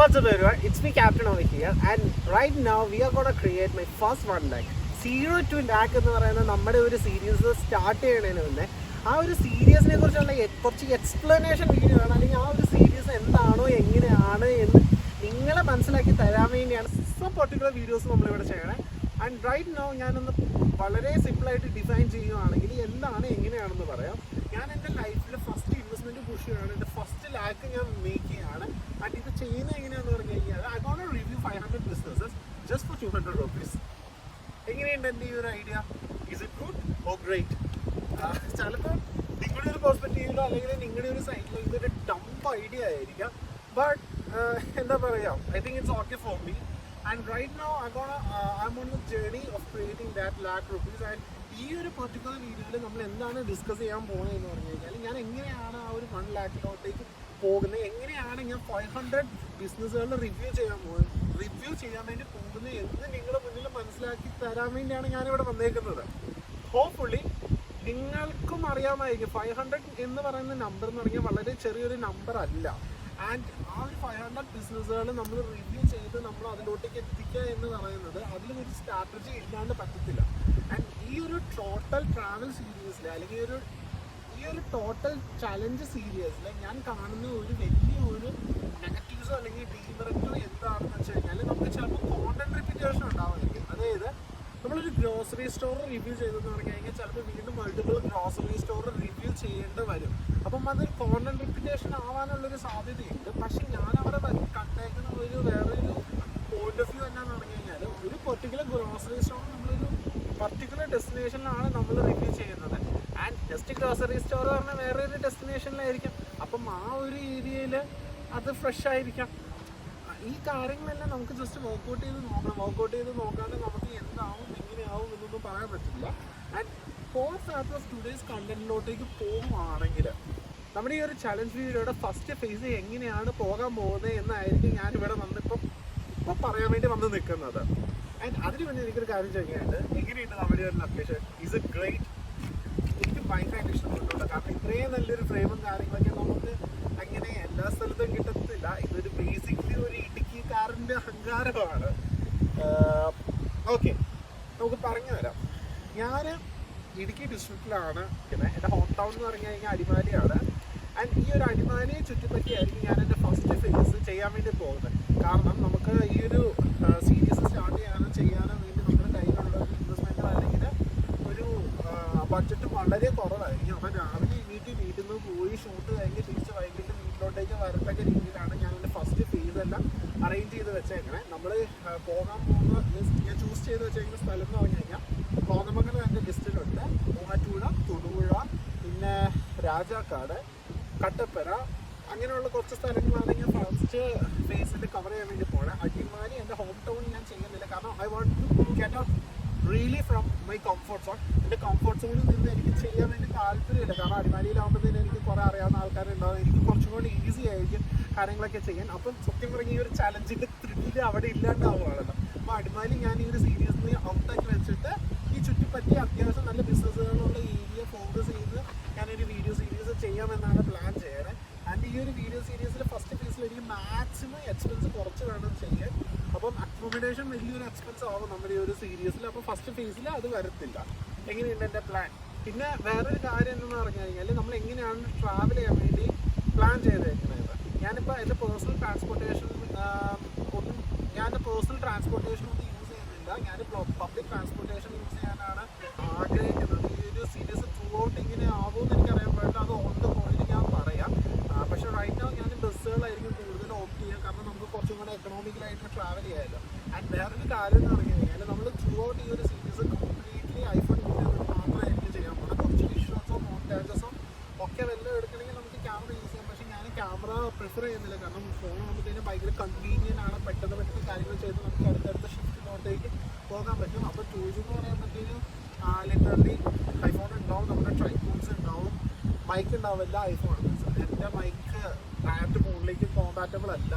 What's up everyone, it's me Captain over here and right now we are going to create my first 1 lakh. 0 to lakh എന്ന് പറയുന്ന നമ്മുടെ ഒരു series start ചെയ്യണതിന് മുന്നേ ആ ഒരു സീരീസിനെ കുറിച്ചുള്ള കുറച്ച് എക്സ്പ്ലനേഷൻ വീഡിയോ ആണ്, അല്ലെങ്കിൽ ആ ഒരു സീരീസ് എന്താണോ എങ്ങനെയാണ് എന്ന് നിങ്ങളെ മനസ്സിലാക്കി തരാൻ വേണ്ടിയാണ് സം പർട്ടിക്കുലർ വീഡിയോസ് നമ്മളിവിടെ ചെയ്യണേ. ആൻഡ് റൈറ്റ് നൗ ഞാനൊന്ന് വളരെ സിമ്പിളായിട്ട് ഡിഫൈൻ ചെയ്യുകയാണെങ്കിൽ എന്താണ് എങ്ങനെയാണെന്ന് പറയാം. ഞാൻ എൻ്റെ ലൈഫിൽ ഫസ്റ്റ് ഇൻവെസ്റ്റ്മെൻറ്റ് പുഷ് ചെയ്യുകയാണ്, എൻ്റെ ഫസ്റ്റ് ലാക്ക് ഞാൻ മേക്ക് ചെയ്യുകയാണ്. ആൻഡ് ഇത് ചെയ്യുന്നത് എങ്ങനെയാണെന്ന് പറഞ്ഞു കഴിഞ്ഞാൽ I gonna review 500 businesses just for 200 rupees. എങ്ങനെയുണ്ട് എൻ്റെ ഈ ഒരു idea? Is it good or great? ചിലപ്പോൾ നിങ്ങളുടെ ഒരു പെർസ്പെക്റ്റീവിലോ അല്ലെങ്കിൽ നിങ്ങളുടെ ഒരു സൈഡിലോ ഇതൊരു ഡംപ് ഐഡിയ ആയിരിക്കാം, ബട്ട് എന്താ പറയുക, I think it's okay for me. And right now I'm on the journey of creating that lakh rupees. And ഈ ഒരു പെർട്ടിക്കുലർ വീഡിയോയിൽ നമ്മൾ എന്താണ് ഡിസ്കസ് ചെയ്യാൻ പോകുന്നതെന്ന് പറഞ്ഞു കഴിഞ്ഞാൽ ഞാൻ എങ്ങനെയാണ് ആ ഒരു 1 ലാഖിലോട്ടേക്ക് പോകുന്നത്, എങ്ങനെയാണ് ഞാൻ 500 ബിസിനസ്സുകളിൽ റിവ്യൂ ചെയ്യാൻ വേണ്ടി പോകുന്നത് എന്ന് നിങ്ങളുടെ മുന്നിൽ മനസ്സിലാക്കി തരാൻ വേണ്ടിയാണ് ഞാനിവിടെ വന്നേക്കുന്നത്. ഹോപ്പ്ഫുള്ളി നിങ്ങൾക്കും അറിയാമായിരിക്കും 500 എന്ന് പറയുന്ന നമ്പർ എന്ന് പറഞ്ഞാൽ വളരെ ചെറിയൊരു നമ്പർ അല്ല. ആൻഡ് ആ ഒരു 500 ബിസിനസ്സുകൾ നമ്മൾ റിവ്യൂ ചെയ്ത് നമ്മൾ അതിലോട്ടേക്ക് എത്തിക്കുക എന്ന് പറയുന്നത് അതിലൊരു സ്ട്രാറ്റജി ഇല്ലാണ്ട് പറ്റത്തില്ല. ആൻഡ് ഈ ഒരു ടോട്ടൽ ട്രാവൽ സീരീസിൽ അല്ലെങ്കിൽ ഈ ഒരു ടോട്ടൽ ചലഞ്ച് സീരീസിൽ ഞാൻ കാണുന്ന ഒരു വലിയൊരു നെഗറ്റീവ്സോ അല്ലെങ്കിൽ ഡീമെറിറ്റോ എന്താണെന്ന് വെച്ച് കഴിഞ്ഞാൽ നമുക്ക് ചിലപ്പോൾ കോണ്ടന്റ് റിപ്പീറ്റേഷൻ ഉണ്ടാവുമായിരിക്കും. അതായത് നമ്മളൊരു ഗ്രോസറി സ്റ്റോർ റിവ്യൂ ചെയ്തെന്ന് പറഞ്ഞു കഴിഞ്ഞാൽ ചിലപ്പോൾ വീണ്ടും മൾട്ടിപ്പിൾ ഗ്രോസറി സ്റ്റോർ റിവ്യൂ ചെയ്യേണ്ടി വരും. അപ്പം അതൊരു കോണ്ടന്റ് റിപ്പീറ്റേഷൻ ആവാനുള്ളൊരു സാധ്യതയുണ്ട്. പക്ഷെ ഞാൻ അവിടെ കണ്ടേക്കുന്ന ഒരു വേറൊരു പോയിന്റ് ഓഫ് വ്യൂ എന്നാന്ന് പറഞ്ഞു കഴിഞ്ഞാൽ ഒരു പെർട്ടിക്കുലർ ഗ്രോസറി സ്റ്റോർ നമ്മളൊരു പർട്ടിക്കുലർ ഡെസ്റ്റിനേഷനിലാണ് നമ്മൾ റിവ്യൂ ചെയ്യുന്നത്. ആൻഡ് ജസ്റ്റ് ഗ്രോസറി സ്റ്റോർ പറഞ്ഞാൽ വേറൊരു ഡെസ്റ്റിനേഷനിലായിരിക്കും. അപ്പം ആ ഒരു ഏരിയയിൽ അത് ഫ്രഷ് ആയിരിക്കാം. ഈ കാര്യങ്ങളെല്ലാം നമുക്ക് ജസ്റ്റ് വർക്കൗട്ട് ചെയ്ത് നോക്കാണ്ട് നമുക്ക് എന്താവും എങ്ങനെയാവും എന്നൊന്നും പറയാൻ പറ്റില്ല. And for factor of today's കണ്ടന്റിലോട്ടേക്ക് പോകുവാണെങ്കിൽ നമ്മുടെ ഈ ഒരു ചലഞ്ച് വീഡിയോയുടെ ഫസ്റ്റ് ഫേസ് എങ്ങനെയാണ് പോകാൻ പോകുന്നത് എന്നായിരിക്കും ഞാനിവിടെ വന്നിപ്പോൾ പറയാൻ വേണ്ടി വന്ന് നിൽക്കുന്നത്. ആൻഡ് അതിന് വേണ്ടി എനിക്കൊരു കാര്യം ചെയ്യാനുണ്ട്. എങ്ങനെയുണ്ട് നമ്മുടെ ഒരു ലൊക്കേഷൻ? Is it great? എനിക്ക് ഭയങ്കരമായിട്ട് ഇഷ്ടപ്പെട്ടിട്ടുണ്ട്. കാരണം ഇത്രയും നല്ലൊരു ഫ്രെയിമും കാര്യങ്ങളൊക്കെ നമുക്ക് അങ്ങനെ എല്ലാ സ്ഥലത്തും കിട്ടത്തില്ല. ഇതൊരു ബേസിക്കലി ഒരു ഇടുക്കിക്കാരൻ്റെ അഹങ്കാരമാണ്. ഓക്കെ, നമുക്ക് പറഞ്ഞു തരാം. ഞാൻ ഇടുക്കി ഡിസ്ട്രിക്റ്റിലാണ്. പിന്നെ എൻ്റെ ഹോം ടൗൺ എന്ന് പറഞ്ഞു കഴിഞ്ഞാൽ അടിമാലിയാണ്. ആൻഡ് ഈ ഒരു അടിമാലിയെ ചുറ്റിപ്പറ്റിയായിരിക്കും ഞാൻ എൻ്റെ ഫസ്റ്റ് ഫേസ് ചെയ്യാൻ വേണ്ടി പോകുന്നത്. കാരണം നമുക്ക് ഈ ഒരു സീരീസ് സ്റ്റാർട്ട് ചെയ്യാനോ വേണ്ടി നമ്മുടെ കയ്യിലുള്ള ഒരു ഇൻവെസ്റ്റ്മെൻറ്റോ അല്ലെങ്കിൽ ഒരു ബഡ്ജറ്റ് വളരെ കുറവായിരിക്കും. അപ്പം രാവിലെ വീട്ടിൽ നിന്ന് പോയി ഷൂട്ട് കഴിഞ്ഞ് തിരിച്ച് വൈകിട്ട് വീട്ടിലോട്ടേക്ക് വരത്തക്ക രീതിയിലാണ് ഞാൻ എൻ്റെ ഫസ്റ്റ് ഫേസ് എല്ലാം അറേഞ്ച് ചെയ്ത് വെച്ചേക്കണേ. നമ്മൾ പോകാൻ പോകുന്ന ഞാൻ ചൂസ് ചെയ്ത് വെച്ചേക്കുന്ന സ്ഥലം എന്ന് പറഞ്ഞു കഴിഞ്ഞാൽ കോതമംഗലം എൻ്റെ ലിസ്റ്റിലുണ്ട്. മൂവാറ്റുപുഴ, തൊടുപുഴ, പിന്നെ രാജാക്കാട്, കട്ടപ്പന, അങ്ങനെയുള്ള കുറച്ച് സ്ഥലങ്ങളാണ് ഞാൻ ഫസ്റ്റ് ഫേസിൽ കവർ ചെയ്യാൻ വേണ്ടി പോകണം. അടിമാലി എൻ്റെ ഹോം ടൗൺ ഞാൻ ചെയ്യുന്നില്ല. കാരണം I want to get out really from my comfort zone. എൻ്റെ കംഫർട്ട് സോണിൽ നിന്ന് എനിക്ക് ചെയ്യാൻ വേണ്ടി താല്പര്യമില്ല. കാരണം അടിമാലിയിലാകുമ്പോഴത്തേന് എനിക്ക് കുറേ അറിയാവുന്ന ആൾക്കാരുണ്ടാവും. എനിക്ക് കുറച്ചും കൂടി ഈസി ആയിരിക്കും കാര്യങ്ങളൊക്കെ ചെയ്യാൻ. അപ്പം സത്യം പറഞ്ഞ ഈ ഒരു ചലഞ്ചിൻ്റെ ത്രില്ല് അവിടെ ഇല്ലാണ്ടാവുകയാണല്ലോ. അപ്പോൾ അടിമാലി ഞാൻ ഈ ഒരു സീരീസിന് ഔട്ടാക്കി വെച്ചിട്ട് ഈ ചുറ്റിപ്പറ്റി അത്യാവശ്യം നല്ല ബിസിനസ്സുകളുള്ള ഏരിയ ഫോക്കസ് ചെയ്ത് ഞാനൊരു വീഡിയോ സീരീസ് ചെയ്യാമെന്നാണ് പ്ലാൻ ചെയ്യണേ. ആൻഡ് ഈ ഒരു വീഡിയോ സീരീസിൽ ഫസ്റ്റ് ഫേസിൽ എനിക്ക് മാക്സിമം എക്സ്പെൻസ് കുറച്ച് വേണം ചെയ്യാൻ. അപ്പം അക്കോമഡേഷൻ വലിയൊരു എക്സ്പെൻസ് ആവും നമ്മുടെ ഈ ഒരു സീരീസിൽ. അപ്പോൾ ഫസ്റ്റ് ഫേസിൽ അത് വരത്തില്ല. എങ്ങനെയുണ്ട് എൻ്റെ പ്ലാൻ? പിന്നെ വേറൊരു കാര്യം എന്തെന്ന് പറഞ്ഞു കഴിഞ്ഞാൽ നമ്മൾ എങ്ങനെയാണ് ട്രാവൽ ചെയ്യാൻ വേണ്ടി പ്ലാൻ ചെയ്തേക്കുന്നത്. ഞാനിപ്പോൾ എൻ്റെ പേഴ്സണൽ ട്രാൻസ്പോർട്ടേഷൻ ഒന്നും യൂസ് ചെയ്യുന്നില്ല. ഞാൻ പബ്ലിക് ട്രാൻസ്പോർട്ടേഷൻ യൂസ് ചെയ്യാനാണ് ആഗ്രഹിക്കുന്നത്. ഈ ഒരു സീരീസ് ത്രൂ ഔട്ട് ഇങ്ങനെ ആവുമെന്ന് എനിക്കറിയാൻ പാടില്ല. അത് ഓൺ ദ പോയിന്റ് ഞാൻ പറയാം. പക്ഷേ റൈറ്റ് നൗ ഞാൻ ബസ്സുകളായിരിക്കും കൂടുതൽ ഓപ്റ്റ് ചെയ്യുക. കാരണം നമുക്ക് കുറച്ചും കൂടെ എക്കണോമിക്കലായിട്ട് ട്രാവൽ ചെയ്യാമല്ലോ. ആൻഡ് വേറൊരു കാര്യം എന്ന് പറഞ്ഞു കഴിഞ്ഞാൽ നമ്മൾ ത്രൂ ഔട്ട് ഈ ഒരു സീരീസ് കംപ്ലീറ്റ്ലി ഐഫോൺ മാത്രമായിരിക്കും ചെയ്യാൻ പോകുന്നത്. കുറച്ച് വിഷ്വൽസോ മോണ്ടാജസോ ഒക്കെ വല്ലതും എടുക്കണമെങ്കിൽ നമുക്ക് ക്യാമറ യൂസ് ചെയ്യാം. പക്ഷേ ഞാൻ ക്യാമറ പ്രിഫർ ചെയ്യുന്നില്ല. കാരണം ഫോൺ ആകുമ്പോഴത്തേനും ഭയങ്കര കൺവീനിയൻ്റ് ആണ്. പെട്ടെന്ന് കാര്യങ്ങൾ ചെയ്ത് നമുക്ക് അടുത്തടുത്ത ഷിഫ്റ്റിലോട്ടേക്ക് പോകാൻ പറ്റും. അപ്പോൾ ടൂൾസ് എന്ന് പറയുമ്പോഴത്തേനും ലിറ്ററലി ഐഫോൺ ഉണ്ടാവും, നമ്മുടെ ട്രൈപോഡ്സ് ഉണ്ടാവും, മൈക്ക് ഉണ്ടാവില്ല. ഐഫോൺ എൻ്റെ മൈക്ക് ആൻഡ് ഫോണിലേക്ക് കോമ്പാറ്റബിൾ അല്ല.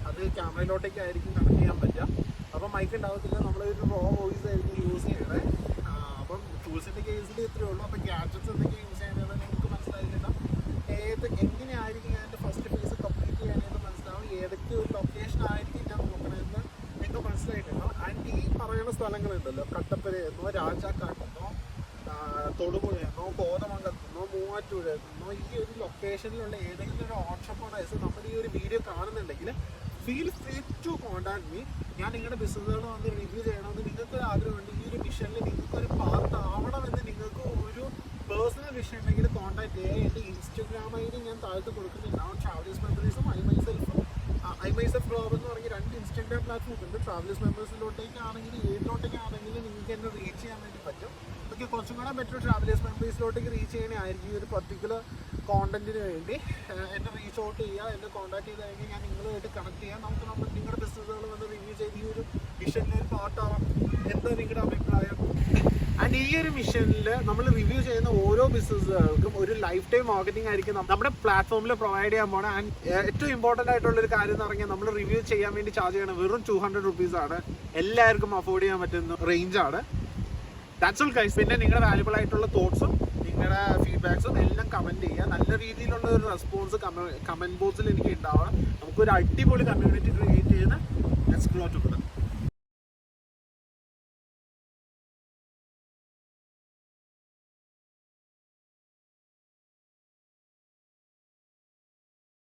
അത് ക്യാമറയിലോട്ടേക്കായിരിക്കും കണക്ട് ചെയ്യാൻ പറ്റുക. അപ്പം മൈക്ക് ഉണ്ടാവത്തില്ല. നമ്മളൊരു റോ വോയിസ് ആയിരിക്കും യൂസ് ചെയ്യണേ. അപ്പം ടൂൾസിൻ്റെ കേസിൽ ഇത്രയേ ഉള്ളൂ. അപ്പം ഗാഡ്ജറ്റ്സ് എന്തൊക്കെ യൂസ് ചെയ്യുന്നത് നിങ്ങൾക്ക് മനസ്സിലായില്ല. എങ്ങനെയായിരിക്കും ഞാൻ എൻ്റെ ഫസ്റ്റ് ഫേസ് കംപ്ലീറ്റ് ചെയ്യാനായിട്ട് മനസ്സിലാവും. ഏതൊക്കെ ഒരു ലൊക്കേഷൻ ആയിരിക്കും ഞാൻ നോക്കണമെന്ന് നിങ്ങൾക്ക് മനസ്സിലായിട്ടുണ്ടോ. ആൻഡ് ഈ പറയുന്ന സ്ഥലങ്ങളുണ്ടല്ലോ, കട്ടപ്പനയെന്നോ രാജാക്കാട്ടെന്നോ തൊടുപുഴയെന്നോ കോതമംഗലത്തെന്നോ മൂവാറ്റുപുഴയെന്നോ ഈ ഒരു ലൊക്കേഷനിലുള്ള ഏതെങ്കിലും ഒരു ഓൺട്രപ്രണേഴ്സ് നമ്മുടെ ഈ ഒരു വീഡിയോ കാണുന്നുണ്ടെങ്കിൽ feel free to contact me. ഞാൻ നിങ്ങളുടെ ബിസിനസ്സുകൾ വന്ന് റിവ്യൂ ചെയ്യണമെന്ന് നിങ്ങൾക്കൊരു ആഗ്രഹമുണ്ട്, ഈ ഒരു മിഷനിൽ നിങ്ങൾക്കൊരു പാർട്ട് ആവണമെന്ന് നിങ്ങൾക്ക് ഒരു പേഴ്സണൽ വിഷയം ഉണ്ടെങ്കിൽ കോൺടാക്ട് ചെയ്യുക. എൻ്റെ ഇൻസ്റ്റഗ്രാം ഐ ഡി ഞാൻ താഴത്ത് കൊടുക്കുന്നുണ്ടാവും. ട്രാവലേഴ്സ് മെമ്മറീസും ഐ മൈസെൽഫ് ഗ്ലോബൽ എന്ന് പറഞ്ഞ 2 ഇൻസ്റ്റഗ്രാം പ്ലാറ്റ്ഫോം ഉണ്ട്. ട്രാവലേഴ്സ് മെമ്പേഴ്സിലോട്ടേക്കാണെങ്കിൽ ഏതിലോട്ടേക്കാണെങ്കിലും നിങ്ങൾക്ക് എന്നെ റീച്ച് ചെയ്യാൻ വേണ്ടി പറ്റും. ഓക്കെ, കുറച്ചും കൂടെ ബെറ്റർ ട്രാവലേഴ്സ് മെമ്പേഴ്സിലോട്ടേക്ക് റീച്ച് ചെയ്യണമായിരിക്കും ഈ ഒരു പർട്ടിക്കുലർ കോണ്ടന്റിന് വേണ്ടി. എന്നെ റീച്ച് ഔട്ട് ചെയ്യുക, എന്നെ കോൺടാക്ട് ചെയ്ത് കഴിഞ്ഞാൽ ഞാൻ നിങ്ങളുമായിട്ട് കണക്ട് ചെയ്യാം. നമുക്ക് നിങ്ങളുടെ ബിസിനസ്സുകൾ വന്ന് റിവ്യൂ ചെയ്ത് ഈ ഒരു മിഷനിൽ ഒരു പാർട്ടാവാം. എന്താ നിങ്ങളുടെ അഭിപ്രായം? ആൻഡ് ഈ ഒരു മിഷനിൽ നമ്മൾ റിവ്യൂ ചെയ്യുന്ന ഓരോ ബിസിനസ്സുകൾക്കും ഒരു ലൈഫ് ടൈം മാർക്കറ്റിംഗ് ആയിരിക്കും നമ്മുടെ പ്ലാറ്റ്ഫോമിൽ പ്രൊവൈഡ് ചെയ്യാൻ പോകണം. ആൻഡ് ഏറ്റവും ഇമ്പോർട്ടൻ്റ് ആയിട്ടുള്ളൊരു കാര്യം എന്ന് പറഞ്ഞാൽ നമ്മൾ റിവ്യൂ ചെയ്യാൻ വേണ്ടി ചാർജ് ചെയ്യണം വെറും 200 റുപ്പീസാണ്. എല്ലാവർക്കും അഫോർഡ് ചെയ്യാൻ പറ്റുന്ന റേഞ്ചാണ്. That's all guys. പിന്നെ നിങ്ങളുടെ വാല്യുബിൾ ആയിട്ടുള്ള തോട്ട്സും നിങ്ങളുടെ ഫീഡ്ബാക്സും എല്ലാം കമൻറ്റ് ചെയ്യുക. നല്ല രീതിയിലുള്ള ഒരു റെസ്പോൺസ് കമൻറ്റ് ബോക്സിൽ എനിക്ക് ഉണ്ടാവണം. നമുക്കൊരു അടിപൊളി കമ്മ്യൂണിറ്റി ക്രിയേറ്റ് ചെയ്ത് ലെറ്റ്സ് ഗ്രോ ടുഗദർ.